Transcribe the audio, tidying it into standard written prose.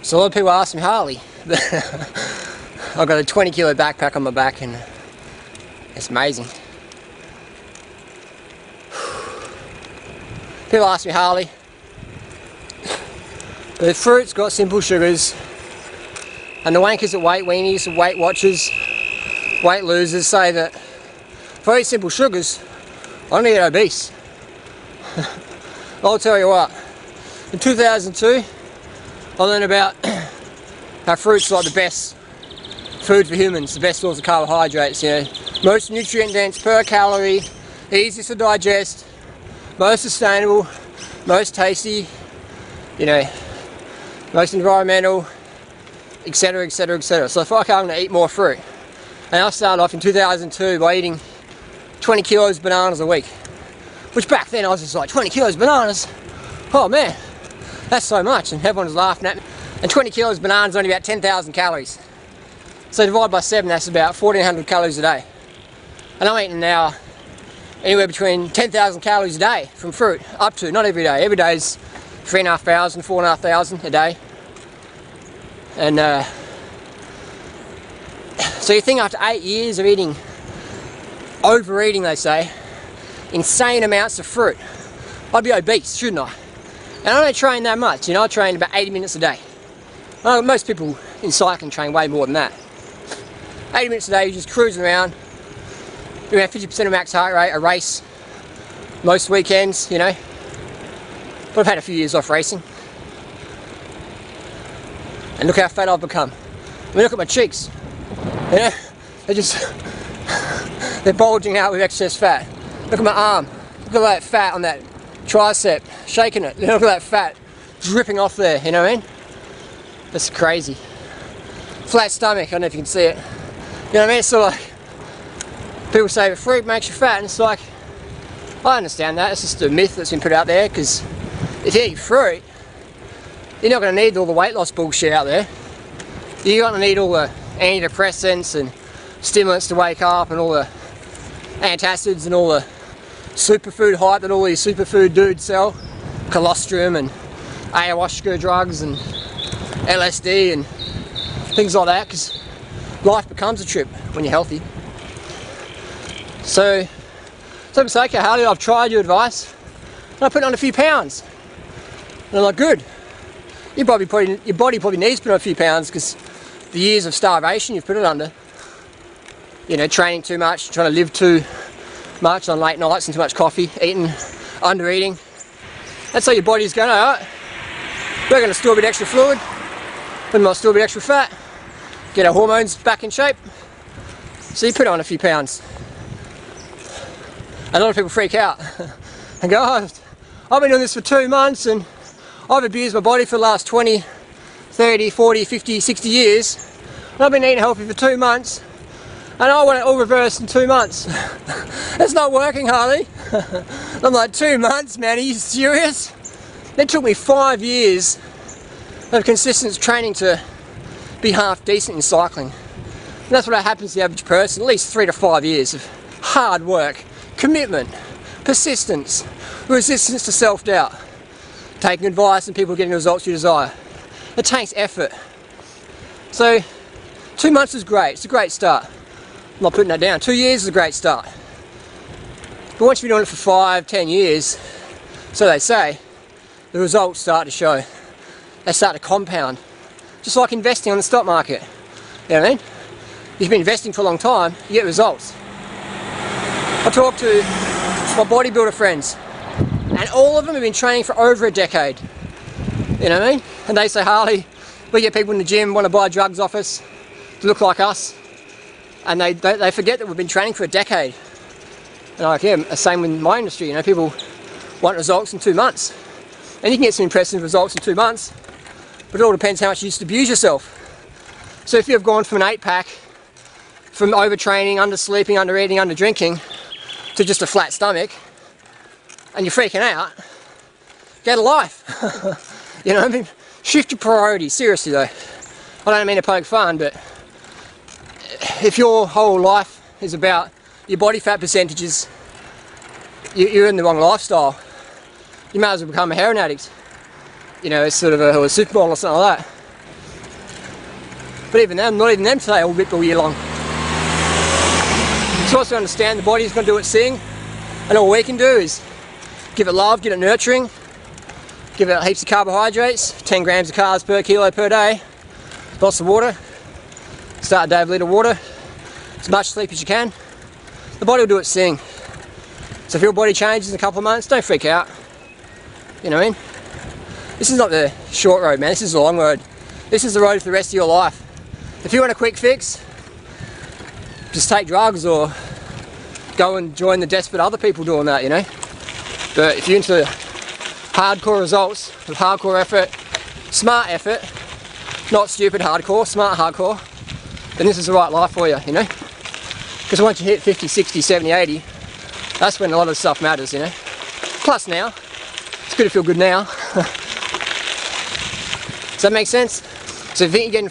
So a lot of people ask me, Harley, I've got a 20 kilo backpack on my back and it's amazing. People ask me, Harley, the fruit's got simple sugars, and the wankers at Weight Weenies, Weight Watchers, weight losers say that very simple sugars, I don't get obese. I'll tell you what, in 2002 I learned about how fruit's like the best food for humans, the best source of carbohydrates, you know, most nutrient dense per calorie, easiest to digest, most sustainable, most tasty, you know, most environmental, etc, etc, etc. So if I'm going to eat more fruit, and I started off in 2002 by eating 20 kilos of bananas a week, which back then I was just like, 20 kilos of bananas, oh man, that's so much, and everyone was laughing at me. And 20 kilos of bananas is only about 10,000 calories. So divide by 7, that's about 1,400 calories a day. And I'm eating now anywhere between 10,000 calories a day from fruit, up to, not every day. Every day is 3,500, 4,500 a day. And so you think after 8 years of eating, overeating they say, insane amounts of fruit, I'd be obese, shouldn't I? And I don't train that much, you know, I train about 80 minutes a day. Well, most people in cycling train way more than that. 80 minutes a day, you're just cruising around, doing about 50% of max heart rate, a race, most weekends, you know. But I've had a few years off racing. And look how fat I've become. I mean, look at my cheeks. You know, they're bulging out with excess fat. Look at my arm. Look at that fat on that tricep, shaking it. Look at that fat dripping off there, you know what I mean? That's crazy. Flat stomach, I don't know if you can see it. You know what I mean? It's sort of like, people say that fruit makes you fat, and it's like, I understand that. It's just a myth that's been put out there, because if you eat fruit, you're not going to need all the weight loss bullshit out there. You're going to need all the antidepressants and stimulants to wake up, and all the antacids and all the superfood hype that all these superfood dudes sell, colostrum and ayahuasca drugs and LSD and things like that, because life becomes a trip when you're healthy. So I'm saying, okay, Harley, I've tried your advice and I put on a few pounds. And I'm like, good. Your body probably needs to put on a few pounds, because the years of starvation you've put it under. You know, training too much, trying to live too much on late nights and too much coffee, eating, under eating. That's how your body's going, alright, we're going to store a bit extra fluid, we might store a bit extra fat, get our hormones back in shape. So you put on a few pounds. And a lot of people freak out and go, oh, I've been doing this for 2 months and I've abused my body for the last 20, 30, 40, 50, 60 years, and I've been eating healthy for 2 months, and I want it all reversed in 2 months. It's not working, Harley. I'm like, 2 months, man, are you serious? It took me 5 years of consistent training to be half decent in cycling. And that's what happens to the average person, at least 3 to 5 years of hard work, commitment, persistence, resistance to self-doubt, taking advice and people getting the results you desire. It takes effort. So 2 months is great, it's a great start. I'm not putting that down. 2 years is a great start. But once you've been doing it for 5, 10 years, so they say, the results start to show. They start to compound. Just like investing on the stock market. You know what I mean? If you've been investing for a long time, you get results. I talk to my bodybuilder friends, and all of them have been training for over a decade. You know what I mean? And they say, Harley, we get people in the gym want to buy drugs off us to look like us, and they forget that we've been training for a decade. And like, yeah, the same with my industry. You know, people want results in 2 months, and you can get some impressive results in 2 months, but it all depends how much you used to abuse yourself. So if you've gone from an 8-pack, from overtraining, undersleeping, under-eating, under-drinking, to just a flat stomach, and you're freaking out, get a life. You know what I mean? Shift your priorities, seriously though. I don't mean to poke fun, but if your whole life is about your body fat percentages, you're in the wrong lifestyle. You might as well become a heroin addict. You know, it's sort of a supermodel or something like that. But even them, not even them stay all ripped all year long. So also understand the body's going to do its thing, and all we can do is give it love, get it nurturing, give it heaps of carbohydrates, 10 grams of carbs per kilo per day, lots of water, start a day with a litre of water, as much sleep as you can. The body will do its thing. So if your body changes in a couple of months, don't freak out. You know what I mean? This is not the short road, man, this is the long road. This is the road for the rest of your life. If you want a quick fix, just take drugs or go and join the desperate other people doing that, you know. But if you're into hardcore results with hardcore effort, smart effort, not stupid hardcore, smart hardcore, then this is the right life for you, you know. Because once you hit 50, 60, 70, 80, that's when a lot of stuff matters, you know. Plus now, it's good to feel good now. Does that make sense? So if you think you're getting